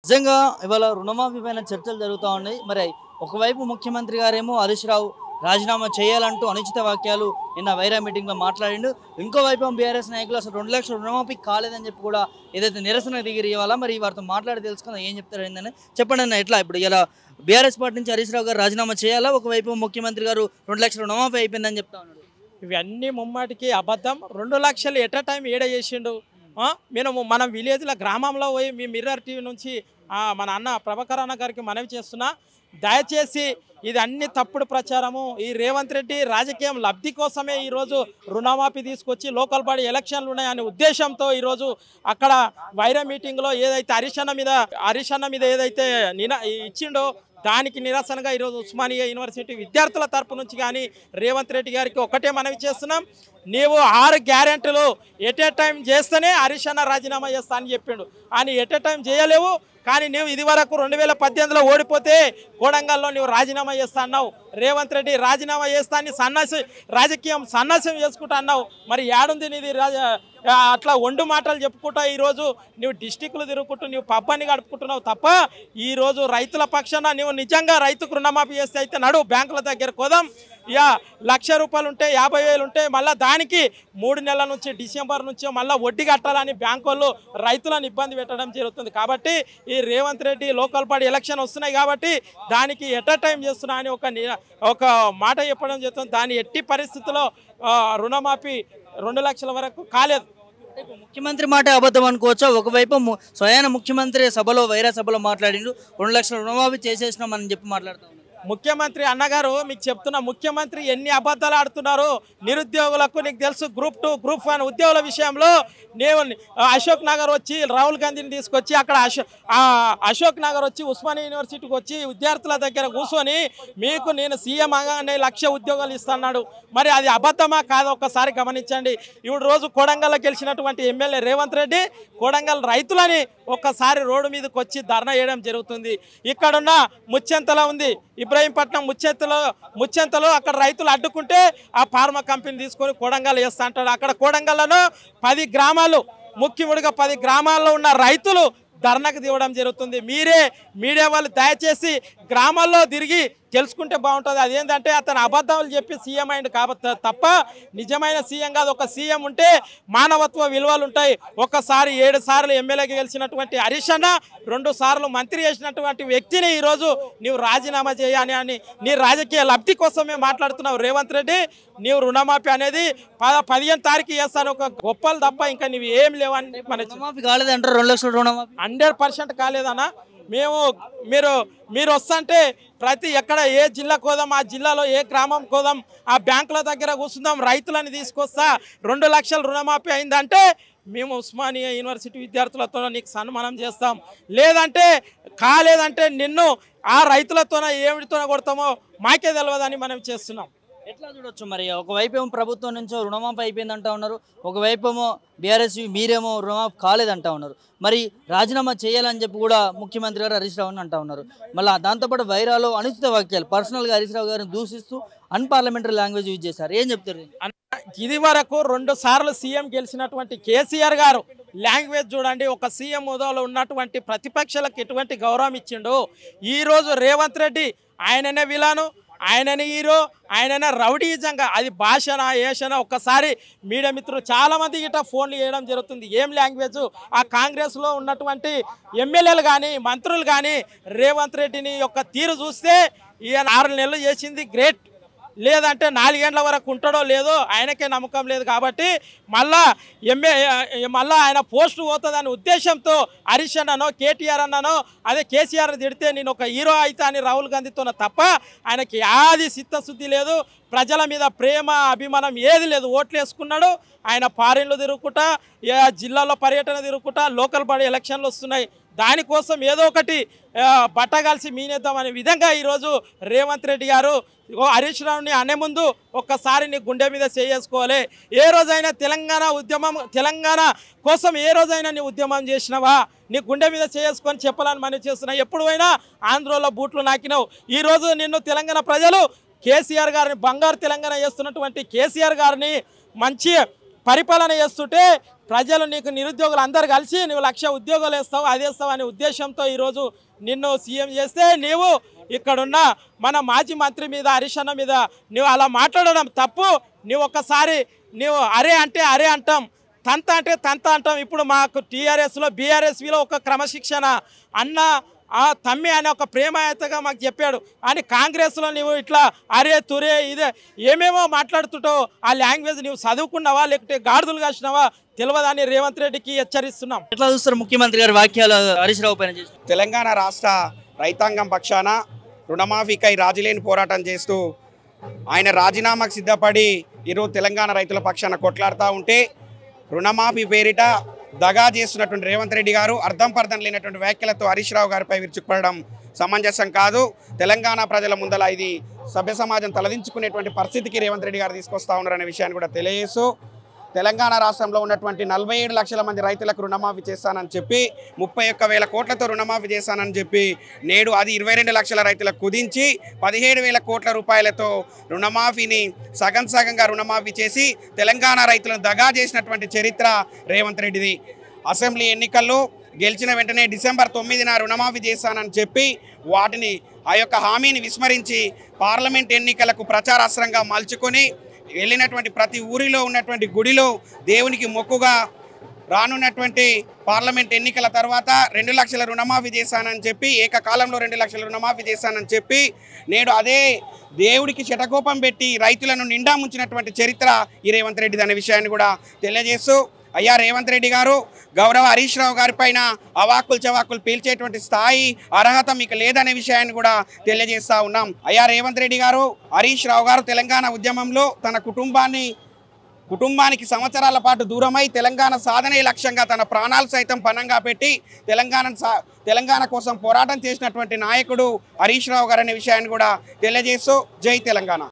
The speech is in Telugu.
నిజంగా ఇవాళ రుణమాఫీ పైన చర్చలు జరుగుతూ ఉన్నాయి. మరి ఒకవైపు ముఖ్యమంత్రి గారేమో హరీష్ రావు రాజీనామా చేయాలంటూ అనుచిత వాక్యాలు నిన్న వైరా మీటింగ్లో మాట్లాడిండు. ఇంకోవైపు బీఆర్ఎస్ నాయకులు అసలు 2 లక్షల రుణమాఫీ కాలేదని చెప్పి కూడా ఏదైతే నిరసన దిగిరి ఇవాళ మరి వారితో మాట్లాడి తెలుసుకుందాం ఏం చెప్తారు ఏందని. చెప్పండి అన్న, ఎట్లా ఇప్పుడు ఇలా బీఆర్ఎస్ పార్టీ నుంచి హరీష్ రావు గారు రాజీనామా చేయాలా, ఒకవైపు ముఖ్యమంత్రి గారు 2 లక్షల రుణమాఫీ అయిపోయిందని చెప్తా ఉన్నాడు. ఇవన్నీ ముమ్మాటికి అబద్ధం. 2 లక్షలు ఎట్ టైం ఏడ చేసిండు. మన విలేజ్లో గ్రామంలో పోయి మీ మిర్రర్ టీవీ నుంచి మన అన్న ప్రభాకర్ అన్న గారికి మనవి చేస్తున్నా, దయచేసి ఇది అన్ని తప్పుడు ప్రచారము. ఈ రేవంత్ రెడ్డి రాజకీయం లబ్ధి కోసమే ఈరోజు రుణమాఫీ తీసుకొచ్చి లోకల్ బాడీ ఎలక్షన్లు ఉన్నాయనే ఉద్దేశంతో ఈరోజు అక్కడ వైరా మీటింగ్లో ఏదైతే హరీష్ అన్న మీద ఏదైతే ఇచ్చిండో దానికి నిరసనగా ఈరోజు ఉస్మానియా యూనివర్సిటీ విద్యార్థుల తరపు నుంచి కానీ రేవంత్ రెడ్డి గారికి ఒకటే మనవి చేస్తున్నాం, నీవు 6 గ్యారెంటీలు ఎట్ ఏ టైం చేస్తేనే హరీష్ అన్న రాజీనామా చేస్తా అని చెప్పిండు. అని ఎట్ ఏ టైం చేయలేవు. కానీ నువ్వు ఇది వరకు 2018లో ఓడిపోతే కోడంగల్లో నువ్వు రాజీనామా చేస్తా అన్నావు. రేవంత్ రెడ్డి రాజీనామా చేస్తా అని రాజకీయం సన్నాసం చేసుకుంటా అన్నావు. మరి ఏడుంది నీది అట్లా ఒండు మాటలు చెప్పుకుంటా ఈరోజు నువ్వు డిస్టిక్లు తిరుగుకుంటూ నువ్వు పబ్బాన్ని గడుపుకుంటున్నావు తప్ప ఈరోజు రైతుల పక్షాన నువ్వు నిజంగా రైతుకు రుణమాఫీ చేస్తే అయితే నడు బ్యాంకుల దగ్గర కోదాం. ఇక ₹1,00,000 ఉంటే 50,000 ఉంటే మళ్ళీ దానికి 3 నెలల నుంచి డిసెంబర్ నుంచి మళ్ళీ వడ్డీ కట్టాలని బ్యాంకు వాళ్ళు రైతులను ఇబ్బంది పెట్టడం జరుగుతుంది. కాబట్టి ఈ Revanth Reddy local body election వస్తున్నాయి కాబట్టి దానికి ఎట్ టైం చేస్తున్నా అని ఒక మాట చెప్పడం జరుగుతుంది. దాని ఎట్టి పరిస్థితుల్లో రుణమాఫీ 2 లక్షల వరకు కాలేదు. ముఖ్యమంత్రి మాట అబద్ధం అనుకోవచ్చా? ఒకవైపు స్వయాన ముఖ్యమంత్రి సభలో వైరా సభలో మాట్లాడిండు, 2 లక్షల రుణమాఫీ చేసేసినామని చెప్పి మాట్లాడుతూ ముఖ్యమంత్రి అన్నగారు మీకు చెప్తున్నా, ముఖ్యమంత్రి ఎన్ని అబద్ధాలు ఆడుతున్నారు. నిరుద్యోగులకు నీకు తెలుసు, గ్రూప్ 2 గ్రూప్ 1 ఉద్యోగుల విషయంలో నేను అశోక్ నగర్ వచ్చి రాహుల్ గాంధీని తీసుకొచ్చి అక్కడ అశోక్ నగర్ వచ్చి ఉస్మానియా యూనివర్సిటీకి వచ్చి విద్యార్థుల దగ్గర కూర్చొని మీకు నేను సీఎం అనే 1,00,000 ఉద్యోగాలు ఇస్తున్నాడు. మరి అది అబద్ధమా కాదో ఒక్కసారి గమనించండి. ఇప్పుడు రోజు కోడంగల్లో గెలిచినటువంటి ఎమ్మెల్యే రేవంత్ రెడ్డి కోడంగల్ రైతులని ఒక్కసారి రోడ్డు మీదకి వచ్చి ధర్నా చేయడం జరుగుతుంది. ఇక్కడున్న ముచ్చెంతలో ఉంది ఇబ్రహీంపట్నం ముచ్చెంతలో అక్కడ రైతులు అడ్డుకుంటే ఆ ఫార్మా కంపెనీ తీసుకొని కోడంగల్ వేస్తా అంటాడు. అక్కడ కోడంగల్లను 10 గ్రామాలు ముఖ్యముడిగా 10 గ్రామాల్లో ఉన్న రైతులు ధర్నాకు దిగడం జరుగుతుంది. మీడియా వాళ్ళు దయచేసి గ్రామాల్లో తిరిగి తెలుసుకుంటే బాగుంటుంది. అదేంటంటే అతను అబద్ధాలు చెప్పి సీఎం అయింది కాబట్టి తప్ప నిజమైన సీఎం కాదు. ఒక సీఎం ఉంటే మానవత్వ విలువలు ఉంటాయి. ఒక్కసారి 7 సార్లు ఎమ్మెల్యేగా గెలిచినటువంటి హరీష్ అన్న 2 సార్లు మంత్రి చేసినటువంటి వ్యక్తిని ఈరోజు నీవు రాజీనామా చేయాలి అని నీ రాజకీయ లబ్ధి కోసమే మాట్లాడుతున్నావు. రేవంత్ రెడ్డి నీవు రుణమాఫీ అనేది 15 తారీఖు చేస్తాను ఒక గొప్పలు తప్ప ఇంకా నీవు ఏం లేవని రుణమాఫీ కాలేదంటారు. 2 లక్షల రుణమాఫీ 100% కాలేదన్నా. మీరు వస్తుంటే ఎక్కడ ఏ జిల్లా కోదాం, ఆ జిల్లాలో ఏ గ్రామం కోదాం, ఆ బ్యాంకుల దగ్గర కూర్చుందాం, రైతులని తీసుకొస్తా 2 లక్షల రుణమాఫీ అయిందంటే మేము ఉస్మానియా యూనివర్సిటీ విద్యార్థులతో నీకు సన్మానం చేస్తాం. కాలేదంటే నిన్ను ఆ రైతులతోన ఏమిటితోన కొడతామో మాకే తెలియదని మనం చేస్తున్నాం. ఎట్లా చూడొచ్చు మరి? ఒకవైపు ఏమో ప్రభుత్వం నుంచో రుణమాఫీ అయిపోయిందంటా ఉన్నారు, ఒకవైపు ఏమో బీఆర్ఎస్ మీరేమో రుణమాఫీ కాలేదంటా ఉన్నారు. మరి రాజీనామా చేయాలని చెప్పి కూడా ముఖ్యమంత్రి గారు హరీష్ రావుని అంటా ఉన్నారు. మళ్ళీ దాంతోపాటు వైరాలో అనుచిత వాక్యాలు పర్సనల్గా హరీష్ రావు గారిని దూషిస్తూ అన్పార్లమెంటరీ లాంగ్వేజ్ యూజ్ చేశారు. ఏం చెప్తారు? ఇది వరకు 2 సార్లు సీఎం గెలిచినటువంటి కేసీఆర్ గారు లాంగ్వేజ్ చూడండి. ఒక సీఎం హోదాలో ఉన్నటువంటి ప్రతిపక్షాలకు ఎటువంటి గౌరవం ఇచ్చిండు. ఈరోజు రేవంత్ రెడ్డి ఆయననే విలాను, ఆయననే హీరో, ఆయననే రౌడీజంగా అది భాషన ఏషన. ఒక్కసారి మీడియా మిత్రులు చాలామంది గిట్ట ఫోన్లు చేయడం జరుగుతుంది. ఏం లాంగ్వేజ్? ఆ కాంగ్రెస్లో ఉన్నటువంటి ఎమ్మెల్యేలు కానీ మంత్రులు కానీ రేవంత్ రెడ్డిని యొక్క తీరు చూస్తే ఈయన 6 నెలలు చేసింది గ్రేట్, లేదంటే 4 గంటల వరకు ఉంటాడో లేదో ఆయనకే నమ్మకం లేదు. కాబట్టి మళ్ళా ఆయన పోస్టు పోతుందనే ఉద్దేశంతో హరీష్ అన్ననో కేటీఆర్ అన్ననో అదే కేసీఆర్ తిడితే నేను ఒక హీరో అయితే అని రాహుల్ గాంధీతోన తప్ప ఆయనకి ఆది చిత్తశుద్ధి లేదు. ప్రజల మీద ప్రేమ అభిమానం ఏది లేదు. ఓట్లు వేసుకున్నాడు. ఆయన ఫారిన్లు తిరుగుకుంటా, జిల్లాలో పర్యటన తిరుగుకుంటా, లోకల్ బాడీ ఎలక్షన్లు వస్తున్నాయి, దానికోసం ఏదో ఒకటి బట్టగాల్సి మీనేద్దామనే విధంగా ఈరోజు రేవంత్ రెడ్డి గారు హరీష్ రావుని అనే ముందు ఒక్కసారి నీ గుండె మీద చేసుకోవాలి. ఏ రోజైనా తెలంగాణ కోసం ఏ రోజైనా నీ ఉద్యమం చేసినావా? నీ గుండె మీద చేసుకొని చెప్పాలని మనం చేస్తున్నా. ఎప్పుడు అయినా ఆంధ్రలో బూట్లు నాకినావు. ఈరోజు నిన్ను తెలంగాణ ప్రజలు కేసీఆర్ గారిని బంగారు తెలంగాణ చేస్తున్నటువంటి కేసీఆర్ గారిని మంచి పరిపాలన చేస్తుంటే ప్రజలు నీకు నిరుద్యోగులు అందరు కలిసి నువ్వు 1,00,000 ఉద్యోగాలు వేస్తావు అది వేస్తావు అనే ఉద్దేశంతో ఈరోజు నిన్ను సీఎం చేస్తే నీవు ఇక్కడున్న మన మాజీ మంత్రి మీద హరీష్ అన్న మీద నువ్వు అలా మాట్లాడడం తప్పు. నువ్వు ఒక్కసారి నువ్వు అరే అంటే అరే అంటాం, తంత అంటే తంత అంటాం. ఇప్పుడు మాకు టీఆర్ఎస్లో బీఆర్ఎస్లో ఒక క్రమశిక్షణ అన్న తమ్మి అనే ఒక ప్రేమాయతగా మాకు చెప్పాడు. అని కాంగ్రెస్లో నువ్వు ఇట్లా అరే తురే ఇదే ఏమేమో మాట్లాడుతుంటావు. ఆ లాంగ్వేజ్ నువ్వు చదువుకున్నావా లేకపోతే గాడిదలు కాసినావా తెలియదని రేవంత్ రెడ్డికి హెచ్చరిస్తున్నాం. ఎట్లా చూస్తారు ముఖ్యమంత్రి గారి వాక్యాలు హరీష్ రావు పైన చేసి? తెలంగాణ రాష్ట్ర రైతాంగం పక్షాన రుణమాఫీకై రాజీలేని పోరాటం చేస్తూ ఆయన రాజీనామాకు సిద్ధపడి ఈరోజు తెలంగాణ రైతుల పక్షాన కొట్లాడుతూ ఉంటే రుణమాఫీ పేరిట దగా చేస్తున్నటువంటి రేవంత్ రెడ్డి గారు అర్థం పర్థం లేనటువంటి వ్యాఖ్యలతో హరీష్ రావు గారిపై విరుచుకుపడడం సమంజసం కాదు. తెలంగాణ ప్రజల ముందల ఇది సభ్య సమాజం తలదించుకునేటువంటి పరిస్థితికి రేవంత్ రెడ్డి గారు తీసుకొస్తా ఉన్నారనే విషయాన్ని కూడా తెలియజేస్తూ తెలంగాణ రాష్ట్రంలో ఉన్నటువంటి 47 లక్షల మంది రైతులకు రుణమాఫీ చేస్తానని చెప్పి 31,000 కోట్లతో రుణమాఫీ చేస్తానని చెప్పి నేడు అది 22 లక్షల రైతులకు కుదించి 17,000 కోట్ల రూపాయలతో రుణమాఫీని సగంగా రుణమాఫీ చేసి తెలంగాణ రైతులను దగా చేసినటువంటి చరిత్ర రేవంత్ రెడ్డిది. అసెంబ్లీ ఎన్నికల్లో గెలిచిన వెంటనే డిసెంబర్ 9న రుణమాఫీ చేస్తానని చెప్పి వాటిని ఆ యొక్క హామీని విస్మరించి పార్లమెంట్ ఎన్నికలకు ప్రచారాస్త్రంగా మలుచుకొని వెళ్ళినటువంటి ప్రతి ఊరిలో ఉన్నటువంటి గుడిలో దేవునికి మొక్కుగా రానున్నటువంటి పార్లమెంట్ ఎన్నికల తర్వాత 2 లక్షల రుణమాఫీ చేశానని చెప్పి ఏకకాలంలో 2 లక్షల రుణమాఫీ చేశానని చెప్పి నేడు అదే దేవుడికి శటకోపం పెట్టి రైతులను నిండా ముంచినటువంటి చరిత్ర ఈ రేవంత్ రెడ్డి అనే విషయాన్ని కూడా తెలియజేస్తూ అయ్యా రేవంత్ రెడ్డి గారు గౌరవ హరీష్ రావు గారి పైన అవాక్కులు చవాకులు పీల్చేటువంటి స్థాయి అర్హత మీకు లేదనే విషయాన్ని కూడా తెలియజేస్తూ ఉన్నాం. అయ్యా రేవంత్ రెడ్డి గారు హరీష్ రావు గారు తెలంగాణ ఉద్యమంలో తన కుటుంబానికి సంవత్సరాల పాటు దూరమై తెలంగాణ సాధనే లక్ష్యంగా తన ప్రాణాలు సైతం పణంగా పెట్టి తెలంగాణ కోసం పోరాటం చేసినటువంటి నాయకుడు హరీష్ రావు గారు అనే విషయాన్ని కూడా తెలియజేస్తూ జై తెలంగాణ.